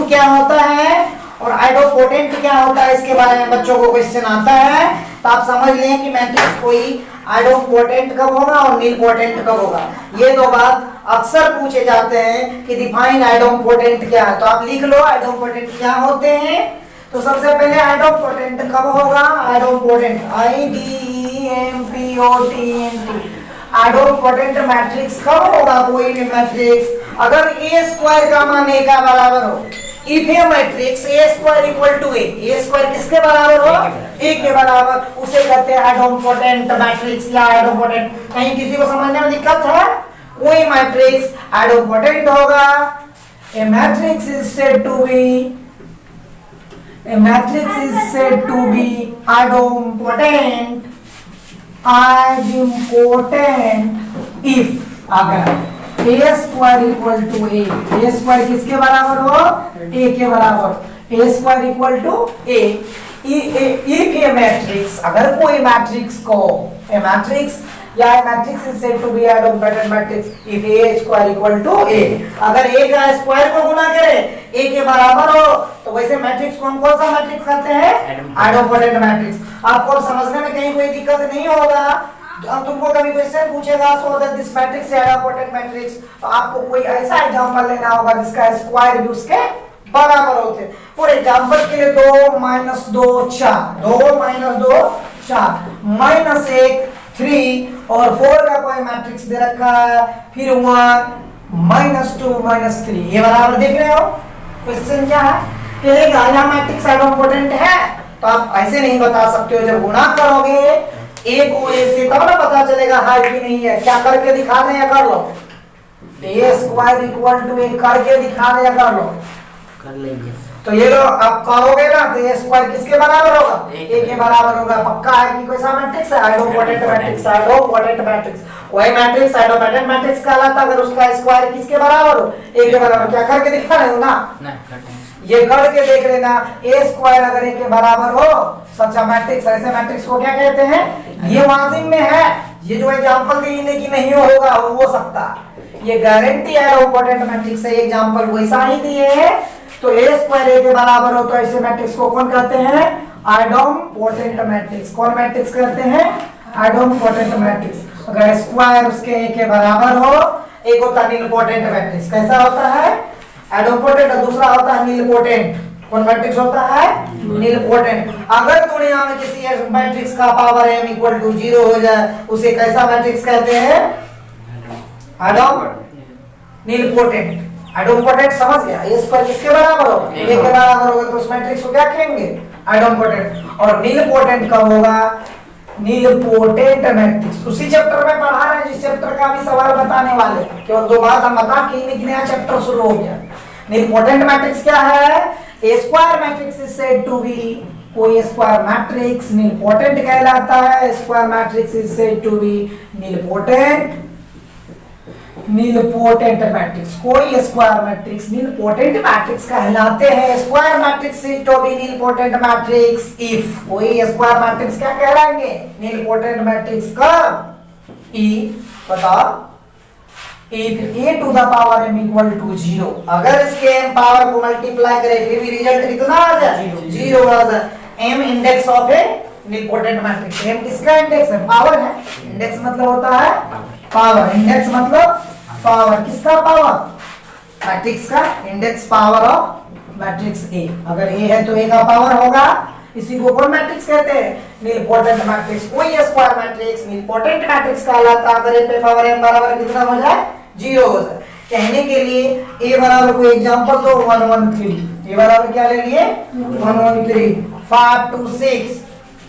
क्या होता है और आइडोपोटेंट क्या होता है, इसके बारे में बच्चों को क्वेश्चन आता है, तो आप समझ लें कि मैट्रिक्स कोई आइडोपोटेंट कब होगा और नीलपोटेंट कब होगा। ये दो बात अक्सर पूछे जाते हैं कि डिफाइन आइडोपोटेंट क्या है, तो आप लिख लो आइडोपोटेंट क्या होते हैं। तो सबसे पहले आइडोपोटेंट कब होगा, आइडोपोटेंट IDEMPOTENT आइडोपोटेंट मैट्रिक्स कब होगा, कोई भी मैट्रिक्स अगर ए स्क्वायर का मान ए का बराबर हो, if A matrix A square equal to A square किसके बराबर हो, ए के बराबर, उसे कहते हैं आइडोपोटेंट मैट्रिक्स या आइडोपोटेंट। कहीं किसी को समझने में दिक्कत है, कोई मैट्रिक्स आइडोपोटेंट होगा। A matrix is said to be idempotent if अगर a square equal to a square किसके बराबर हो, a के बराबर, a square equal to a if a matrix अगर कोई मैट्रिक्स को a मैट्रिक्स या matrix is said to be idempotent matrix if a square equal to a, अगर a का स्क्वायर को गुना करे a के बराबर हो, तो वैसे मैट्रिक्स को हम कौन सा मैट्रिक्स कहते हैं, आइडोपोटेंट मैट्रिक्स। आपको समझने में कहीं कोई दिक्कत नहीं होगा। अब तुमको कभी क्वेश्चन पूछेगा सो दैट दिस मैट्रिक्स है आइडोपोटेंट मैट्रिक्स, तो आपको कोई ऐसा एग्जांपल लेना होगा जिसका स्क्वायर भी उसके बराबर होते। फॉर एग्जांपल के लिए 2 - 2 4, 2 - 2 4, -1 3 और 4 का कोई मैट्रिक्स दे रखा है, फिर 1 -2 -3, ये बराबर देख रहे हो। क्वेश्चन क्या है, यह मैट्रिक्स आइडोपोटेंट है, तो आप ऐसे नहीं बता सकते हो। जब गुणा करोगे ए को ए से तब ना पता चलेगा है कि नहीं है। क्या करके दिखा दें या कर लो, a square equal to a करके दिखा दें या कर लो, कर लेंगे। तो ये लो आप करोगे ना, तो a स्क्वायर किसके बराबर होगा, a के बराबर होगा। पक्का है कि कोई सा मैट्रिक्स है आइडोपोटेंट मैट्रिक्स, आइडोपोटेंट मैट्रिक्स वही मैट्रिक्स आइडोपोटेंट मैट्रिक्स कहलाता अगर उसका स्क्वायर किसके बराबर हो, a के बराबर। क्या करके दिखा रहे हो ना, ये करके देख लेना। a स्क्वायर अगर a के बराबर हो सच्चा मैट्रिक्स, ऐसे मैट्रिक्स को क्या कहते हैं, ये वाजिब में है। ये जो एग्जांपल दी कि नहीं होगा हो सकता, ये गारंटी है आइडोपोटेंट मैट्रिक्स से, एग्जांपल वैसा ही दिए है। तो a स्क्वायर a के बराबर हो तो ऐसे मैट्रिक्स को कौन कहते हैं, आइडोपोटेंट मैट्रिक्स। कौन मैट्रिक्स कहते हैं, आइडोपोटेंट मैट्रिक्स। अगर स्क्वायर उसके a के बराबर हो, एक होता है नीलपोटेंट मैट्रिक्स, कैसा होता है, आइडोपोटेंट, और दूसरा होता है नीलपोटेंट। कौन मैट्रिक्स होता है, नीलपोटेंट। अगर दुनिया में किसी मैट्रिक्स का पावर m इक्वल टू 0 हो जाए, उसे कैसा मैट्रिक्स कहते हैं, नीलपोटेंट। आइडोपोटेंट समझ गया, ये स्क्वायर किसके बराबर हो, a के बराबर होगा, तो उस मैट्रिक्स को क्या कहेंगे, आइडोपोटेंट। और नीलपोटेंट कब होगा, नीलपोटेंट मैट्रिक्स उसी चैप्टर में पढ़ा रहे हैं जिस चैप्टर का भी सवाल बताने वाले, केवल दो बात हम बता के एक नया चैप्टर शुरू हो गया। नीलपोटेंट मैट्रिक्स क्या है, a square matrix is said to be, कोई स्क्वायर मैट्रिक्स नीलपोटेंट कहलाता है। Square matrix is said to be nilpotent matrix, कोई स्क्वायर मैट्रिक्स नीलपोटेंट मैट्रिक्स कहलाते हैं। Square matrix is to be nilpotent matrix if, कोई square matrix क्या कहलाएंगे, nilpotent matrix कब, ई बताओ, if a to the power m equal to 0, अगर इसके m पावर को मल्टीप्लाई करें फिर भी रिजल्ट कितना आ जाए, 0 आ जाए। m index of a nilpotent matrix, m किसका इंडेक्स है, पावर है। इंडेक्स मतलब होता है पावर, इंडेक्स मतलब पावर, किसका पावर, मैट्रिक्स का index power of matrix a। अगर a है तो a का पावर होगा, इसी को कौन मैट्रिक्स कहते हैं, नीलपोटेंट मैट्रिक्स। कोई स्क्वायर मैट्रिक्स नीलपोटेंट मैट्रिक्स कहलाता है अगर a पे पावर m बराबर कितना हो जाए, 0 हो जाए। कहने के लिए a बराबर कोई एग्जांपल दो, 1 1 3, a बराबर क्या ले लिए, 1 1 3 5 2 6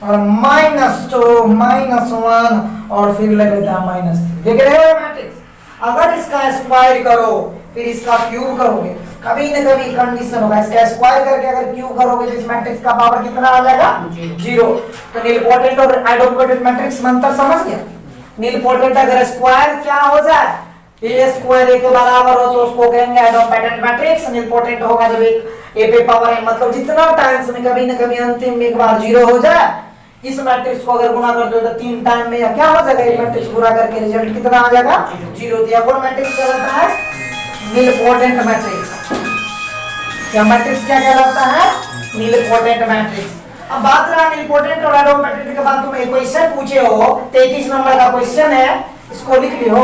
और -2 -1 और फिर ले लेता है -3। देख रहे हो मैट्रिक्स, अगर इसका स्क्वायर करो फिर इसका क्यूब करोगे, कभी न कभी कंडीशन होगा, इसका स्क्वायर करके अगर क्यूब करोगे तो इस मैट्रिक्स का पावर कितना आ जाएगा, 0। तो नीलपोटेंट और आइडोपोटेंट मैट्रिक्स में अंतर समझ गया। नीलपोटेंट अगर स्क्वायर क्या हो जाए, a स्क्वायर a के बराबर हो तो उसको कहेंगे आइडोपोटेंट मैट्रिक्स। नीलपोटेंट होगा जब एक a पे पावर m मतलब जितना टाइम्स में कभी न कभी अंतिम में एक बार 0 हो जाए। इस मैट्रिक्स को अगर गुणा करते हो तो 3 टाइम में क्या हो जाएगा, इस मैट्रिक्स गुणा करके रिजल्ट कितना आ जाएगा, 0। दिया कौन मैट्रिक्स कहलाता है, नीलपोटेंट मैट्रिक्स। क्या मैट्रिक्स क्या कहलाता है? Nilpotent matrix. अब बात रहा नीलपोटेंट और एरोमेट्रिक के बाद तुम एक क्वेश्चन पूछे हो, 33 नंबर का क्वेश्चन है, इसको लिख लियो।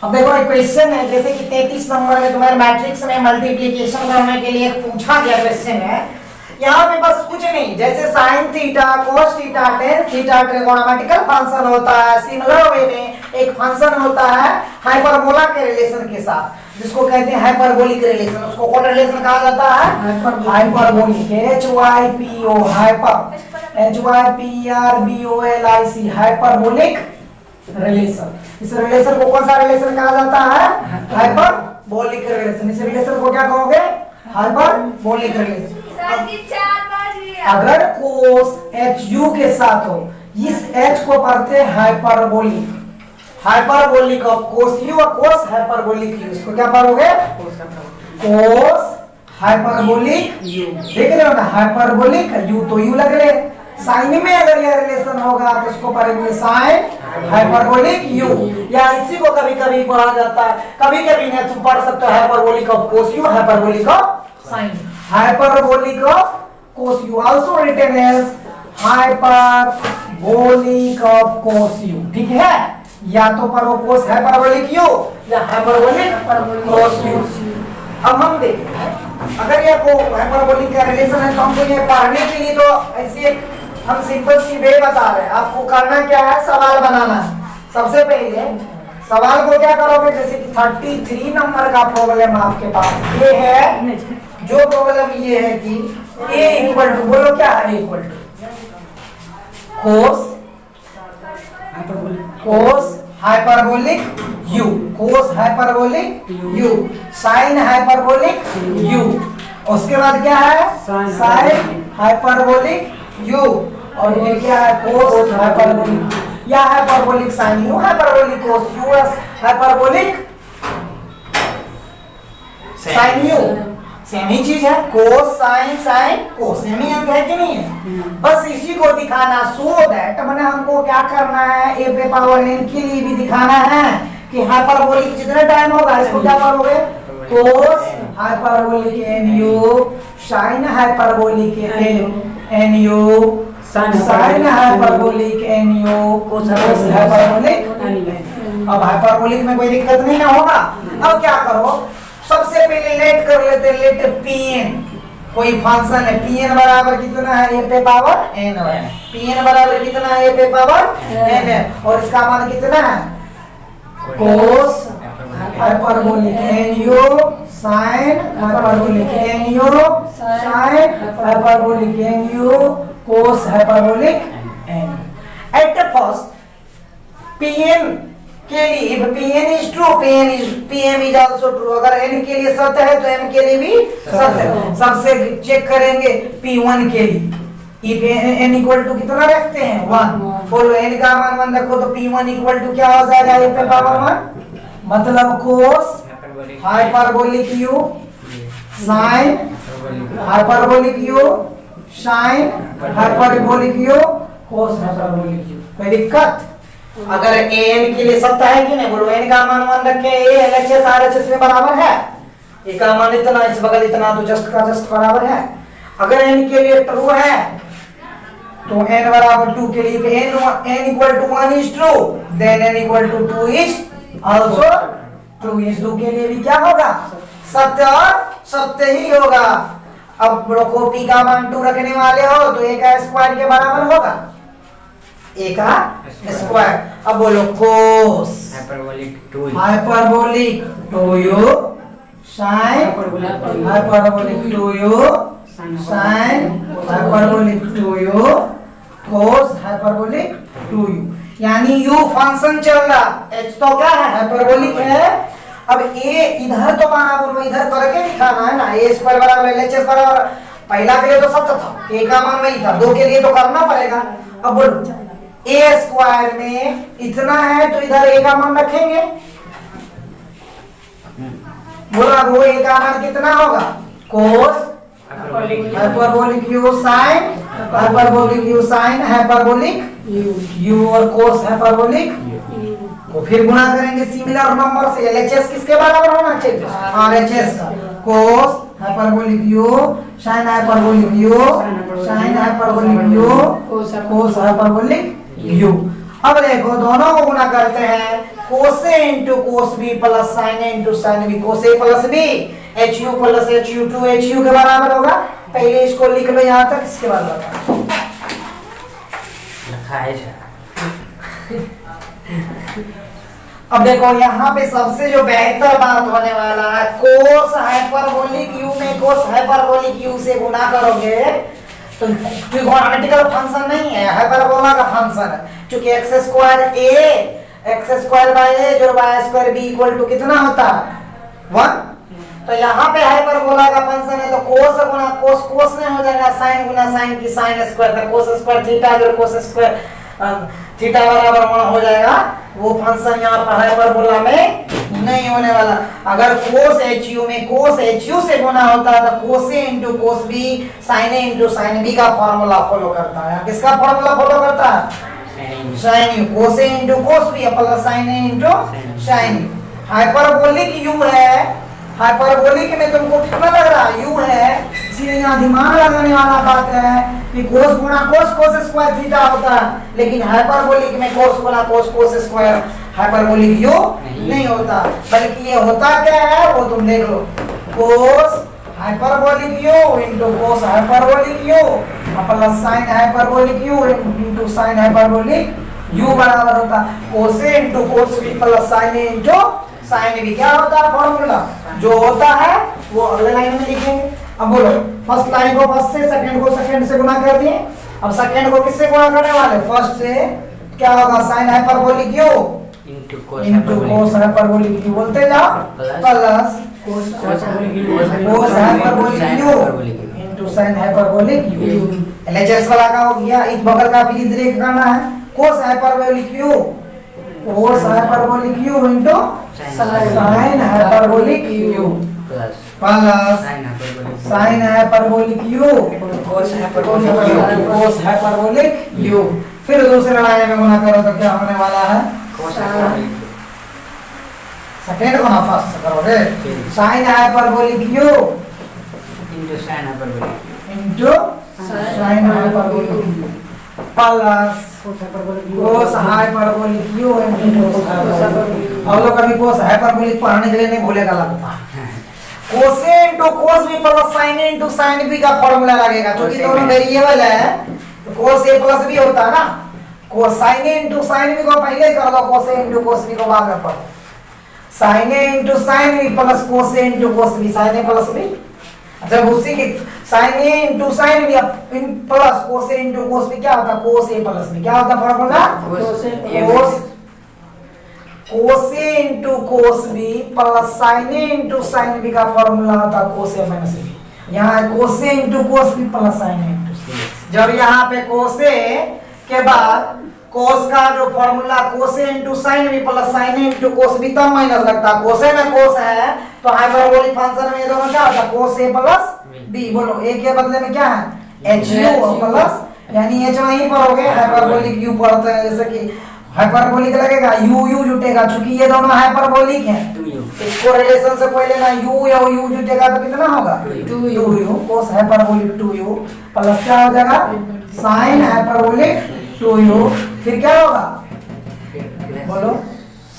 अब देखो एक क्वेश्चन है, जैसे कि 33 नंबर में तुम्हारे मैट्रिक्स में मल्टीप्लिकेशन करने के लिए पूछा गया क्वेश्चन है। यहाँ पे बस कुछ नहीं, जैसे sine theta, cos theta, tan theta trigonometrical function होता है, सिमिलर वे में एक फंक्शन होता है हाइपरबोला के रिलेशन के साथ, जिसको कहते हैं हाइपरबोलिक रिलेशन। उसको कौन रिलेशन कहा जाता है? Hyperbolic. HYPO hyper, HYPRBOLIC hyperbolic relation. इस रिलेशन को कौन सा रिलेशन कहा जाता है? Hyperbolic relation. इस रिलेशन को क्या कहोगे? Hyperbolic relation. अगर कोस HU के साथ हो, इस H को पढ़ते हैं hyperbolic, hyperbolic of cos U और कोस हाइपरबोलिक U। इसको क्या पढ़ोगे? कोस हाइपरबोलिक U। देख रहे हो ना, हाइपरबोलिक U तो U लग रहे। साइन में अगर यह रिलेशन होगा तो इसको पढ़ेंगे साइन हाइपरबोलिक U, या इसी को कभी कभी पढ़ा जाता है, कभी कभी नहीं तुम पढ़ सकते हो hyperbolic of cos U, hyperbolic of sine, hyperbolic of cos U, also written as hyperbolic of cos U। ठीक है, या तो पढ़ो कोस हाइपरबोलिक U या हाइपरबोलिक कोस U। अब हम देखें, अगर ये को हाइपरबोलिक का रिलेशन है तो हमको ये पढ़ने के लिए तो ऐसे हम सिंपल सी वे बता रहे हैं। आपको करना क्या है? सवाल बनाना है। सबसे पहले सवाल को क्या करोगे, जैसे कि 33 नंबर का प्रॉब्लम आपके पास ये है, जो प्रॉब्लम ये है कि a इक्वल टू, बोलो क्या है? Equal to cos hyperbolic U, cos hyperbolic U, sine hyperbolic U, उसके बाद क्या है? साइन हाइपरबोलिक U, और ये क्या है? कोस हाइपरबोलिक, या hyperbolic sine U, hyperbolic cos U, hyperbolic sine U। Same ही चीज है, cos sine sine cos, same ही है कि नहीं है? बस इसी को दिखाना, सो दैट मैंने हमको क्या करना है, a पे पावर n के लिए भी दिखाना है कि हाइपरबोलिक जितने टाइम होगा इसको क्या करोगे? Cos hyperbolic NU, sine hyperbolic NU, sine hyperbolic NU, cos hyperbolic NU। अब हाइपरबोलिक में कोई दिक्कत नहीं ना होगा। अब क्या करो, सबसे पहले लेट कर लेते, लेट Pn, कोई फंक्शन है, Pn बराबर कितना है? a पे पावर n है। Pn बराबर कितना है? a पे पावर n है, और इसका मान कितना है? Cos hyperbolic NU, sine hyperbolic NU, sine hyperbolic NU, cos hyperbolic NU। At first Pn के लिए, if Pn is true, Pm is also true। अगर n के लिए सत्य है तो m के लिए भी सत्य है। सबसे चेक करेंगे P1 के लिए, if n इक्वल टू कितना रखते हैं? 1। बोलो n का मान 1 रखो तो P1 इक्वल टू क्या हो जाएगा? a पे पावर 1, मतलब cos hyperbolic U, sine hyperbolic U, sine hyperbolic U, cos hyperbolic U। कोई दिक्कत? अगर an के लिए सत्य है कि नहीं? बोलो n का मान 1 रखे, a LHS RHS में बराबर है, a का मान इतना, इस बगल इतना, तो जस्ट का जस्ट बराबर है। अगर n के लिए ट्रू है तो n बराबर 2 के लिए n equal to 1 is true, then n equal to 2 is also true. इस 2 के लिए भी क्या होगा? सत्य, और सत्य ही होगा। अब बोलो p का मान 2 रखने वाले हो तो a का स्क्वायर के बराबर होगा, a का स्क्वायर। अब बोलो cos hyperbolic 2u, sine hyperbolic 2u, sine hyperbolic 2u, cos hyperbolic 2u। यानी u फंक्शन चल रहा, h तो क्या है? हाइपरबोलिक है। अब a इधर तो बराबर, इधर करके दिखाना है ना, a स्क्वायर बराबर LHS बराबर। पहला के लिए तो सत्य था, a का मान वही था, 2 के लिए तो करना पड़ेगा। अब बोलो a स्क्वायर में इतना है तो इधर a का मान रखेंगे, बोला वो a का मान कितना होगा? Cos hyperbolic U, sine hyperbolic u sine hyperbolic u और कोस हाइपरबोलिक तो फिर गुणा करेंगे सिमिलर नंबर से। एलएचएस किसके बराबर होना चाहिए? आरएचएस का। Cos hyperbolic u sine hyperbolic u sine hyperbolic u cos hyperbolic u. अब देखो दोनों को गुणा करते हैं, cos A into cos B plus sine A into sine b. Cos a plus b h u plus h u to h u के बराबर होगा। पहले इसको लिख लो यहाँ तक, इसके बाद बताओ। अब देखो यहाँ पे सबसे जो बेहतर बात होने वाला है, कोस हाइपरबोलिक यू में कोस हाइपरबोलिक यू से गुणा करोगे तो ट्रिगोनोमेट्रिकल फंक्शन नहीं है, हाइपरबोला का फंक्शन है। क्योंकि x square a x square by a जो y square b equal to कितना होता है? 1। तो यहाँ पे हाइपरबोला का फंक्शन है तो कोस गुना कोस कोस में हो जाएगा, साइन गुना साइन की साइन स्क्वायर था, कोस स्क्वायर थीटा जो कोस स्क्वायर थीटा बराबर 1 हो जाएगा। वो फंक्शन यहाँ पर हाइपरबोला में नहीं होने वाला। अगर कोस एच यू में कोस एच यू से गुना होता है तो कोस ए इंटू कोस बी साइन ए इंटू साइन बी का फॉर्मूला फॉलो करता है। किसका फॉर्मूला फॉलो करता है? Sine U. कोस ए into cos B plus sine ए into sine U. Hyperbolic U है, हाइपरबोलिक में तुमको कितना लग रहा है? यू है, इसलिए यहाँ दिमाग लगाने वाला बात है कि कोस गुना कोस कोस स्क्वायर थीटा होता है, लेकिन हाइपरबोलिक में कोस गुना कोस कोस स्क्वायर हाइपरबोलिक यू नहीं होता, बल्कि ये होता क्या है वो तुम देख लो। Cos hyperbolic u into cos hyperbolic u plus sine hyperbolic u into sine hyperbolic u बराबर होता कोस ए into cos B plus sine ए इंटू साइन बी। क्या होता है फॉर्मूला? जो होता है वो अगले लाइन में लिखेंगे। अब बोलो, फर्स्ट लाइन को फर्स्ट से, सेकंड को सेकंड से गुणा कर दिए। अब सेकंड को किससे गुणा करने वाले? फर्स्ट से। क्या होगा? Sine hyperbolic u into cos hyperbolic you बोलते जाओ plus cos hyperbolic u into sine hyperbolic you. LHS वाला का हो गया। इस बगल का भी ब्रेक करना है। Cos hyperbolic u cos hyperbolic u into sine hyperbolic u plus sine hyperbolic u cos hyperbolic u. फिर दूसरे लाइन में गुणा करो तो क्या होने वाला है? सेकंड को ना फर्स्ट से करोगे। Sign hyperbolic u into sine hyperbolic u plus cos hyperbolic u into cos hyperbolic. और लोग कभी कोस हाइपरबोलिक पढ़ने के लिए नहीं भूलेगा लगता है। कोस ए into cos B plus sine ए इंटू साइन बी का फॉर्मूला लगेगा, क्योंकि दोनों वेरिएबल है तो कोस ए प्लस बी होता है ना। कोस साइन ए इंटू साइन बी को पहले कर लो, कोस ए इंटू कोस बी को बाद में पढ़ो। Sine A into sine b plus cos A into cos B, sine a plus b. जब उसी की साइन ए into sine b plus cos ए इंटू कोस बी क्या होता? Cos a plus b. क्या होता फॉर्मूला? कोस ए into cos B plus sine ए into sine B का formula होता cos a minus b. यहाँ कोस ए into cos B plus sine ए into सी। जब यहाँ पे कोस ए के बाद कोस का जो फॉर्मूला कोस ए into sine b plus sine ए इंटू कोस बी तब माइनस लगता। कोस ए में कोस है तो हाइपरबोलिक फंक्शन में ये दोनों क्या होता? Cos a plus B. बोलो ए के बदले में क्या है? एच यू प्लस, यानी एच वहीं पर हो गए, हाइपरबोलिक यू पढ़ते हैं। जैसे कि हाइपरबोलिक लगेगा यू यू जुटेगा, क्योंकि ये दोनों हाइपरबोलिक हैं। इसको रिलेशन से कोई लेना, यू या यू जुटेगा तो कितना होगा? 2u cos hyperbolic 2u plus क्या हो जाएगा? Sign hyperbolic 2u। फिर क्या होगा? बोलो,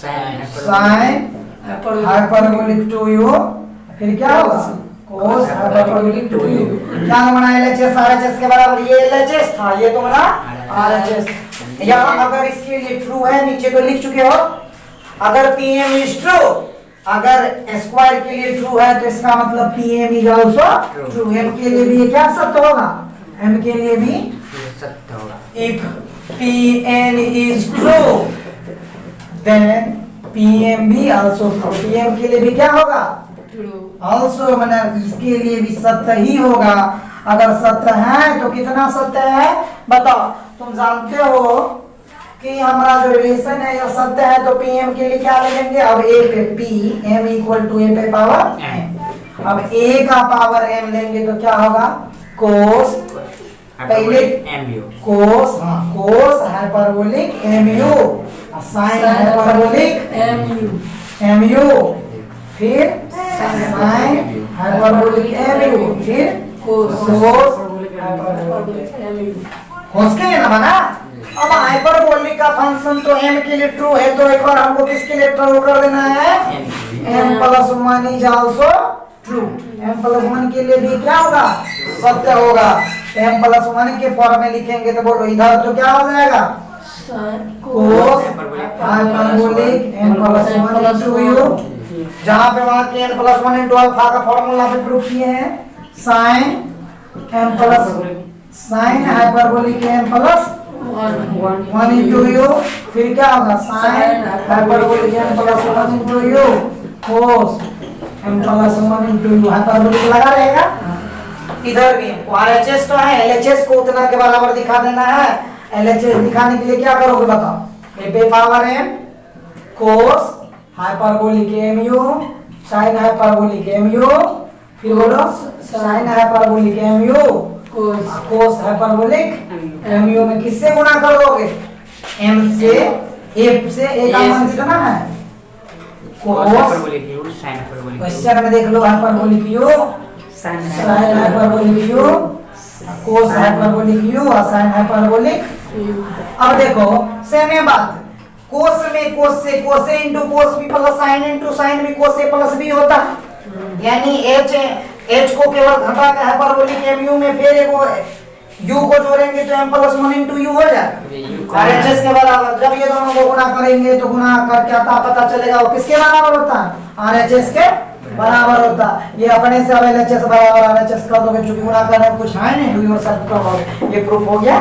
साइन हाइपरबोलिक 2u। फिर क्या होगा? Cos hyperbolic 2u। क्या बना? एलएचएस आरएचएस के बराबर। ये एलएचएस था, ये तो बना आरएचएस। यहाँ अगर इसके लिए ट्रू है, नीचे तो लिख चुके हो। अगर पीएम इज ट्रू, अगर स्क्वायर के लिए ट्रू है तो इसका मतलब PM is also true. M के लिए भी ये क्या सत्य होगा? एम के लिए भी सत्य होगा। If PN is true then PM भी आल्सो ट्रू। पीएम के लिए भी क्या होगा? आल्सो, मतलब इसके लिए भी सत्य ही होगा। अगर सत्य है तो कितना सत्य है बताओ? तुम जानते हो कि हमारा जो रिलेशन है यह सत्य है तो पीएम के लिए क्या लेंगे? अब ए पे पी एम इक्वल टू ए पे पावर एम। अब ए का पावर एम लेंगे तो क्या होगा? कोस पहले कोस, हाँ cos hyperbolic mu, sine hyperbolic mu, फिर साइन हाइपरबोलिक mu, फिर कोस हाइपरबोलिक mu। होश के लिए ना बना। अब हाइपरबोलिक का फंक्शन तो m के लिए ट्रू है, तो एक बार हमको किसके लिए ट्रू कर देना है, m plus one is also true. m plus one के लिए भी क्या होगा, सत्य होगा। m प्लस वन के फॉर्म में लिखेंगे तो बोलो इधर तो क्या हो जाएगा, cos hyperbolic m plus one into u, जहां पे वहां के n plus one into alpha का फॉर्मूला पे प्रूफ किए हैं, sine m plus sine hyperbolic m plus one into u, फिर क्या होगा sine hyperbolic m plus one into you, cos m plus one into you, hyperbolic लगा रहेगा। इधर भी RHS तो है, LHS को उतना के बराबर दिखा देना है। LHS दिखाने के लिए क्या करोगे बताओ, a power m cos hyperbolic mu sine hyperbolic mu, फिर बोलो साइन हाइपरबोलिक mu कोस हाइपरबोलिक mu में किससे गुणा कर दोगे, m से, f से a का मान कितना है, कोस क्वेश्चन में देख लो hyperbolic u sine hyperbolic u cos hyperbolic u और साइन हाइपरबोलिक। अब देखो सेम है बात, कोस में कोस से कोस ए into cos B plus sine into sine भी कोस ए प्लस बी होता है, यानी h को केवल घटा के हाइपरबोलिक mu में फिर एक u को जोड़ेंगे तो m plus one into you हो जाएगा RHS के बराबर। जब ये दोनों को गुणा करेंगे तो गुणा करके आता पता चलेगा वो किसके बराबर होता है, RHS के बराबर होता है। ये अपने से अब LHS बराबर RHS कर दोगे, चूंकि गुणा करने में कुछ है नहीं, डू योरसेल्फ कर दोगे। ये प्रूफ हो गया।